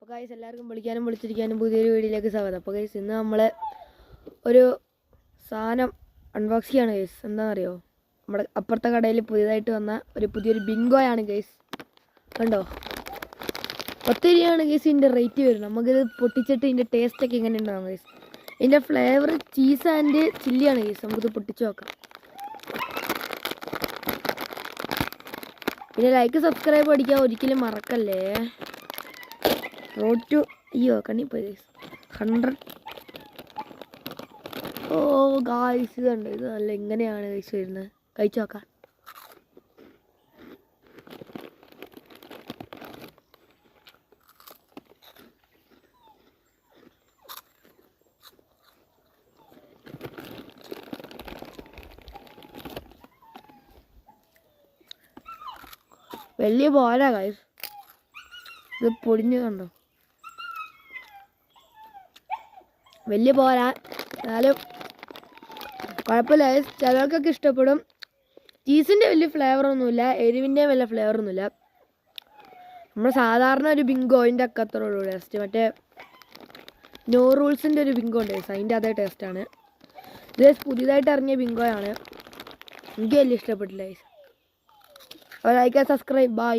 Guys എല്ലാവർക്കും വിളിക്കാനും വിളിച്ചിരിക്കാനും പുതിയൊരു വീഡിയോയിലേക്ക് സ്വാഗതം. അപ്പോൾ ഗൈസ് ഇന്ന് നമ്മൾ ഒരു സാധനം അൺബോക്സ് ചെയ്യാണ് ഗൈസ്. എന്താണെന്നറിയോ, നമ്മുടെ അപ്പുറത്തെ കടയിൽ പുതിയതായിട്ട് വന്ന പുതിയൊരു ബിങ്കോയാണ് ഗൈസ്. കണ്ടോ, 10 രൂപയാണ് ഗൈസ് ഇതിൻ്റെ റേറ്റ് വരും. നമുക്കിത് പൊട്ടിച്ചിട്ട് ഇതിൻ്റെ ടേസ്റ്റൊക്കെ ഇങ്ങനെ ഉണ്ടാകും ഗൈസ്. ഇതിൻ്റെ ഫ്ലേവർ ചീസ് ആൻഡ് ചില്ലിയാണ് ഗൈസ്. നമുക്കിത് പൊട്ടിച്ച് നോക്കാം. പിന്നെ ലൈക്ക് സബ്സ്ക്രൈബ് അടിക്കാൻ ഒരിക്കലും മറക്കല്ലേ. റോഡ് ടു കണ്ണിപ്പോയി ഗൈസ് 100. ഓ ഗായ്സ്, ഇത് കണ്ടോ, ഇത് നല്ല എങ്ങനെയാണ് ഗൈസ് വരുന്നത്. കഴിച്ചു നോക്കാം. വലിയ പോരാ ഗൈസ്, ഇത് പൊടിഞ്ഞ് കണ്ടോ, വലിയ പോരാ. എന്നാലും കുഴപ്പമില്ല, ചിലർക്കൊക്കെ ഇഷ്ടപ്പെടും. ചീസിൻ്റെ വലിയ ഫ്ലേവറൊന്നുമില്ല, എരിവിൻ്റെ വലിയ ഫ്ലേവറൊന്നുമില്ല. നമ്മൾ സാധാരണ ഒരു ബിങ്കോയിൻ്റെ ഒക്കെ അത്ര ഉള്ളൂ ടേസ്റ്റ്. മറ്റേ നോ റൂൾസിൻ്റെ ഒരു ബിങ്കോ ഉണ്ട്, അതിൻ്റെ അതേ ടേസ്റ്റാണ്. ഇത് പുതിയതായിട്ട് ഇറങ്ങിയ ബിങ്കോയാണ്. എനിക്ക് വലിയ ഇഷ്ടപ്പെട്ടില്ല. അപ്പോൾ ലൈക്ക് ആൻഡ് സബ്സ്ക്രൈബ്. ബൈ.